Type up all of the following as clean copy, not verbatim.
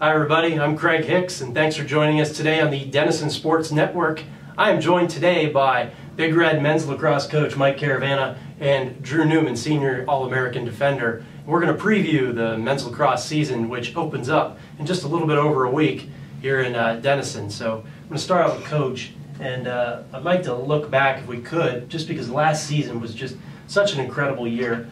Hi everybody, I'm Craig Hicks and thanks for joining us today on the Denison Sports Network. I am joined today by Big Red men's lacrosse coach Mike Caravana and Drew Newman, senior All-American defender. We're going to preview the men's lacrosse season, which opens up in just a little bit over a week here in Denison. So I'm going to start out with Coach, and I'd like to look back if we could, just because last season was just such an incredible year.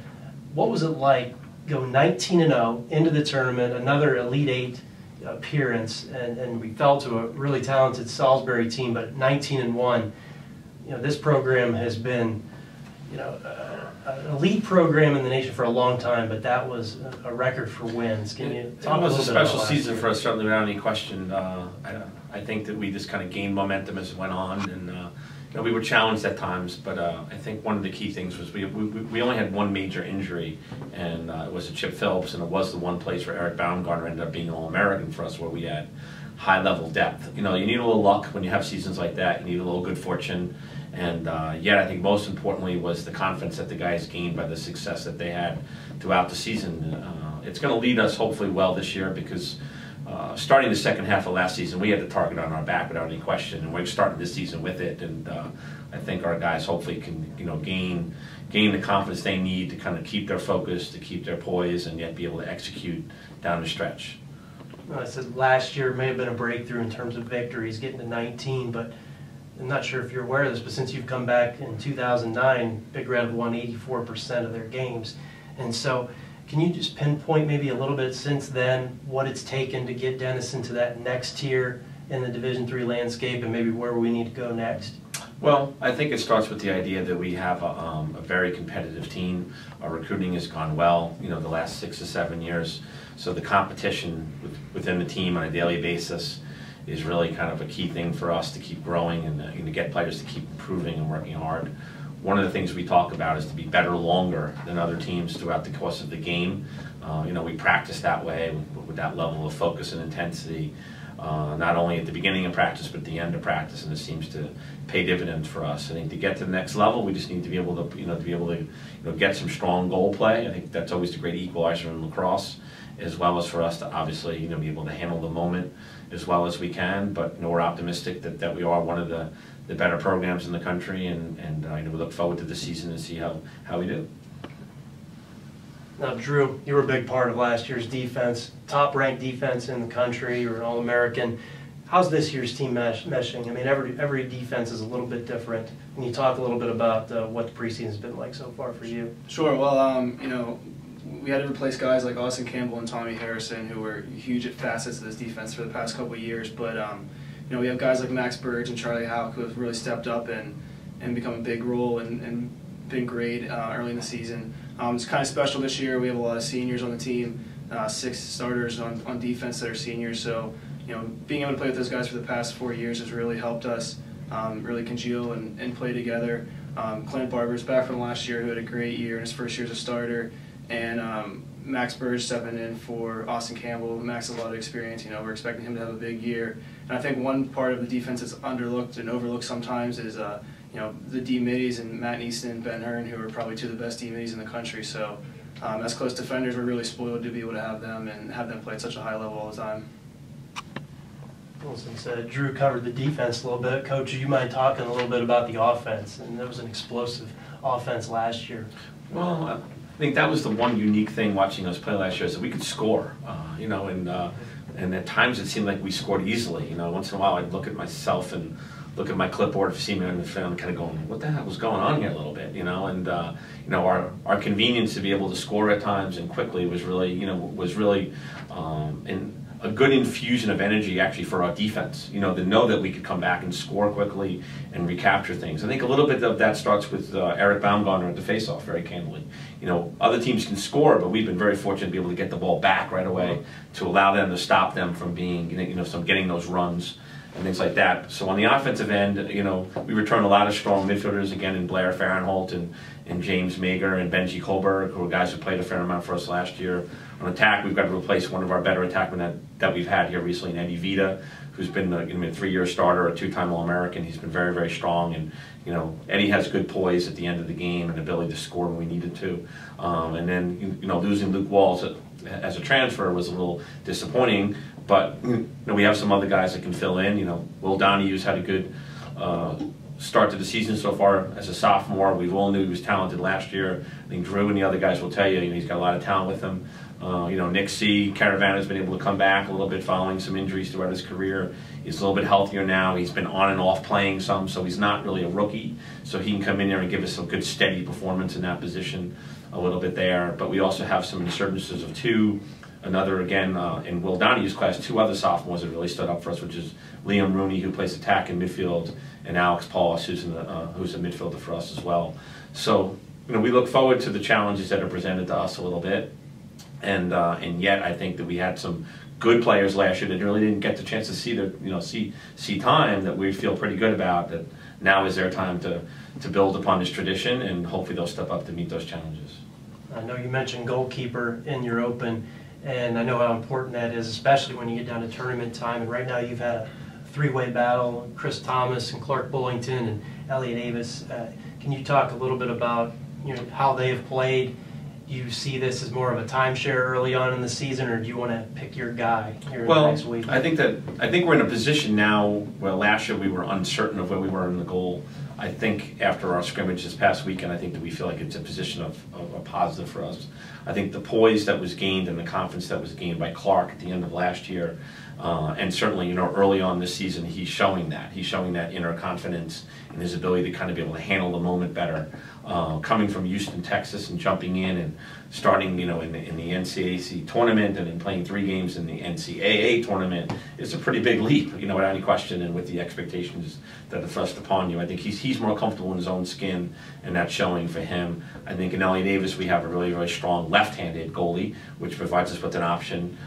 What was it like go 19-0 into the tournament, another Elite Eight appearance, and we fell to a really talented Salisbury team, but 19-1. You know, this program has been, an elite program in the nation for a long time, but that was a record for wins. Can you talk a little bit about that? It was a special season for us, certainly without any question. I think that we just kind of gained momentum as it went on, and we were challenged at times, but I think one of the key things was we only had one major injury, and it was a Chip Phillips, and it was the one place where Eric Baumgartner ended up being an All-American for us, where we had high-level depth. You need a little luck when you have seasons like that. You need a little good fortune, and yet I think most importantly was the confidence that the guys gained by the success that they had throughout the season. It's going to lead us hopefully well this year, because starting the second half of last season, we had the target on our back without any question, and we're starting this season with it. And I think our guys hopefully can, gain the confidence they need to kind of keep their focus, to keep their poise, and yet be able to execute down the stretch. I said last year may have been a breakthrough in terms of victories, getting to 19, but I'm not sure if you're aware of this, but since you've come back in 2009, Big Red have won 84% of their games. And so, can you just pinpoint maybe a little bit since then what it's taken to get Denison to that next tier in the Division III landscape, and maybe where we need to go next? Well, I think it starts with the idea that we have a very competitive team. Our recruiting has gone well, the last 6 to 7 years. So the competition within the team on a daily basis is really kind of a key thing for us to keep growing and to get players to keep improving and working hard. One of the things we talk about is to be better longer than other teams throughout the course of the game. We practice that way with that level of focus and intensity, not only at the beginning of practice but at the end of practice, and it seems to pay dividends for us. I think to get to the next level, we just need to be able to, get some strong goal play. I think that's always the great equalizer in lacrosse, as well as for us to obviously, be able to handle the moment as well as we can. But we're optimistic that we are one of the better programs in the country, and we look forward to the season and see how we do. Now, Drew, you were a big part of last year's defense, top-ranked defense in the country. You were an All-American. How's this year's team meshing? I mean, every defense is a little bit different. Can you talk a little bit about what the preseason has been like so far for you? Sure. Well, we had to replace guys like Austin Campbell and Tommy Harrison, who were huge facets of this defense for the past couple of years. But we have guys like Max Burge and Charlie Houck who have really stepped up and become a big role and been great early in the season. It's kind of special this year. We have a lot of seniors on the team, 6 starters on defense that are seniors. So, being able to play with those guys for the past 4 years has really helped us really congeal and play together. Clint Barber's back from last year, who had a great year in his first year as a starter. And Max Burge stepping in for Austin Campbell. Max has a lot of experience. We're expecting him to have a big year. And I think one part of the defense that's underlooked and overlooked sometimes is the D-middies and Matt Neeston and Ben Hearn, who are probably 2 of the best D-middies in the country. So as close defenders, we're really spoiled to be able to have them and have them play at such a high level all the time. Well, since Drew covered the defense a little bit, Coach, do you mind talking a little bit about the offense? And there was an explosive offense last year. Well, I think that was the one unique thing watching us play last year, is that we could score, and at times it seemed like we scored easily. Once in a while I'd look at myself and look at my clipboard, see me on the film, kind of going, what the heck was going on here a little bit, and our convenience to be able to score at times and quickly was really, a good infusion of energy actually for our defense, to know that we could come back and score quickly and recapture things. I think a little bit of that starts with Eric Baumgartner at the faceoff, very candidly. Other teams can score, but we've been very fortunate to be able to get the ball back right away to allow them to stop them from being, getting those runs and things like that. So on the offensive end, we return a lot of strong midfielders again in Blair Farrenholt and James Mager and Benji Kohlberg, who are guys who played a fair amount for us last year. On attack, we've got to replace one of our better attackmen that we've had here recently, Eddie Vita, who's been a 3-year starter, a 2-time All-American. He's been very, very strong, and Eddie has good poise at the end of the game and ability to score when we needed to. And then losing Luke Walls as a transfer was a little disappointing. But we have some other guys that can fill in. Will Donahue's had a good start to the season so far as a sophomore. We all knew he was talented last year. I think Drew and the other guys will tell you, he's got a lot of talent with him. Nick C. Caravana has been able to come back a little bit following some injuries throughout his career. He's a little bit healthier now. He's been on and off playing some, so he's not really a rookie. So he can come in there and give us some good steady performance in that position a little bit there. But we also have some insurgences of two. Another, again, in Will Donahue's class, two other sophomores that really stood up for us, which is Liam Rooney, who plays attack in midfield, and Alex Paulus, who's a midfielder for us as well. So, we look forward to the challenges that are presented to us a little bit. And yet, I think that we had some good players last year that really didn't get the chance to see time, that we feel pretty good about, that now is their time to build upon this tradition, and hopefully they'll step up to meet those challenges. I know you mentioned goalkeeper in your open, and I know how important that is, especially when you get down to tournament time. And right now you've had a three-way battle, Chris Thomas and Clark Bullington and Elliot Avis. Can you talk a little bit about how they have played? Do you see this as more of a timeshare early on in the season, or do you want to pick your guy here in the next week? I think we're in a position now where last year we were uncertain of where we were in the goal. I think after our scrimmage this past weekend, I think that we feel like it's a position of a positive for us. I think the poise that was gained and the confidence that was gained by Clark at the end of last year, and certainly early on this season, he's showing that. He's showing that inner confidence and his ability to kind of be able to handle the moment better. Coming from Houston, Texas, and jumping in and starting, in the NCAC tournament and then playing 3 games in the NCAA tournament, it's a pretty big leap, without any question, and with the expectations that are thrust upon you. I think he's more comfortable in his own skin, and that's showing for him. I think in Elliot Davis we have a really, really strong left-handed goalie, which provides us with an option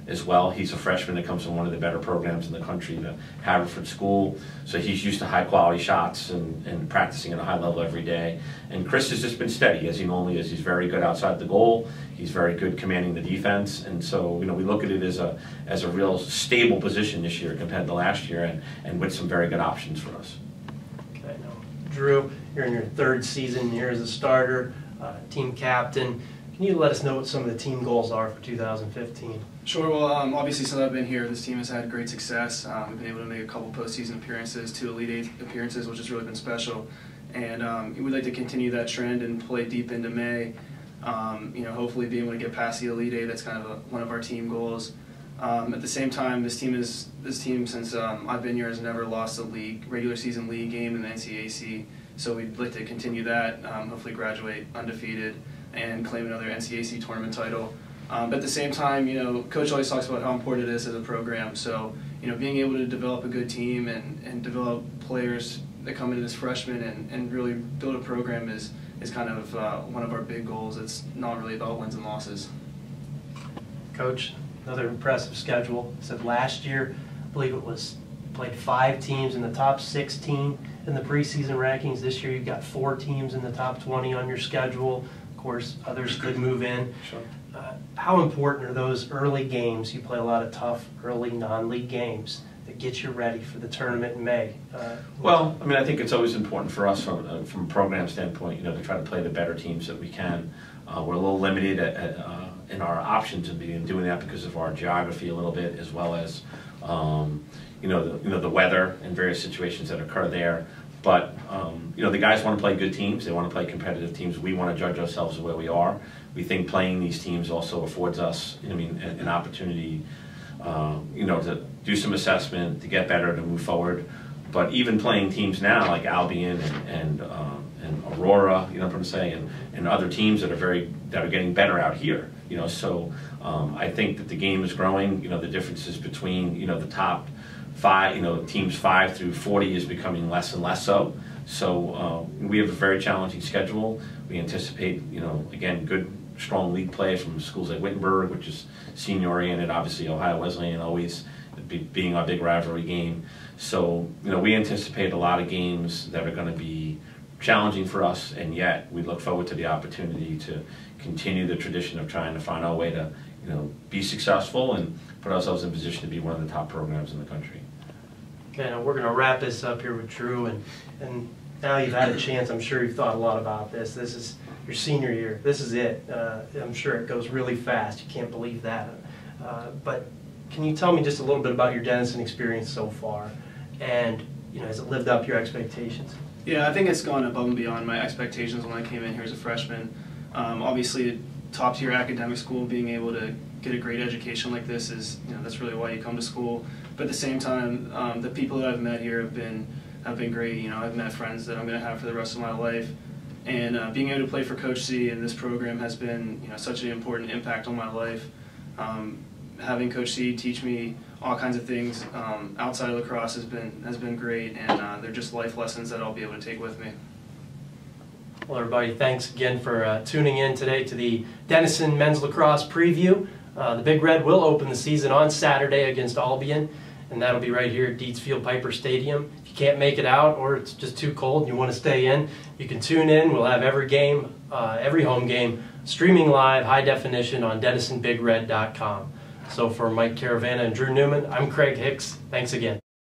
as well. He's a freshman that comes from one of the better programs in the country, the Haverford School, so he's used to high-quality shots and practicing at a high level every day. And Chris has just been steady, as he normally is. He's very good outside the goal. He's very good commanding the defense, and so we look at it as a real stable position this year compared to last year, and with some very good options for us. Okay, now Drew, you're in your 3rd season here as a starter, team captain. Can you let us know what some of the team goals are for 2015? Sure. Well, obviously, since I've been here, this team has had great success. We've been able to make a couple postseason appearances, 2 Elite 8 appearances, which has really been special. And we'd like to continue that trend and play deep into May. Hopefully being able to get past the Elite 8, that's kind of one of our team goals. At the same time, this team since I've been here has never lost a regular season league game in the NCAC. So we'd like to continue that, hopefully graduate undefeated and claim another NCAC tournament title. But at the same time, Coach always talks about how important it is as a program. So, being able to develop a good team and develop players that come in as freshmen and really build a program is kind of one of our big goals. It's not really about wins and losses. Coach, another impressive schedule. Said last year, I believe it was played 5 teams in the top 16 in the preseason rankings. This year you've got 4 teams in the top 20 on your schedule. Of course, others could move in. Sure. How important are those early games? You play a lot of tough early non-league games that get you ready for the tournament in May. Well, I think it's always important for us from a program standpoint, to try to play the better teams that we can. We're a little limited in our options in doing that because of our geography a little bit, as well as the weather and various situations that occur there. But the guys want to play good teams. They want to play competitive teams. We want to judge ourselves where we are. We think playing these teams also affords us, an opportunity, to do some assessment, to get better, to move forward. But even playing teams now like Albion and Aurora, what I'm saying, and other teams that are getting better out here. So I think that the game is growing. The differences between the top 5, teams 5 through 40 is becoming less and less so. So we have a very challenging schedule. We anticipate, again, good, strong league play from schools like Wittenberg, which is senior-oriented. Obviously, Ohio Wesleyan always being our big rivalry game. So, we anticipate a lot of games that are going to be challenging for us, and yet we look forward to the opportunity to continue the tradition of trying to find our way to, be successful and put ourselves in position to be one of the top programs in the country. Okay, now we're going to wrap this up here with Drew, and now you've had a chance. I'm sure you've thought a lot about this. This is your senior year. This is it. I'm sure it goes really fast. You can't believe that. But can you tell me just a little bit about your Denison experience so far, and has it lived up to your expectations? Yeah, I think it's gone above and beyond my expectations when I came in here as a freshman. Obviously, top-tier academic school, being able to get a great education like this is, that's really why you come to school. But at the same time, the people that I've met here have been great. I've met friends that I'm going to have for the rest of my life. And being able to play for Coach C in this program has been, such an important impact on my life. Having Coach C teach me all kinds of things outside of lacrosse has been great, and they're just life lessons that I'll be able to take with me. Well, everybody, thanks again for tuning in today to the Denison Men's Lacrosse Preview. The Big Red will open the season on Saturday against Albion, and that'll be right here at Dietz Field Piper Stadium. If you can't make it out, or it's just too cold and you want to stay in, you can tune in. We'll have every game, every home game, streaming live, high definition on DenisonBigRed.com. So for Mike Caravana and Drew Newman, I'm Craig Hicks. Thanks again.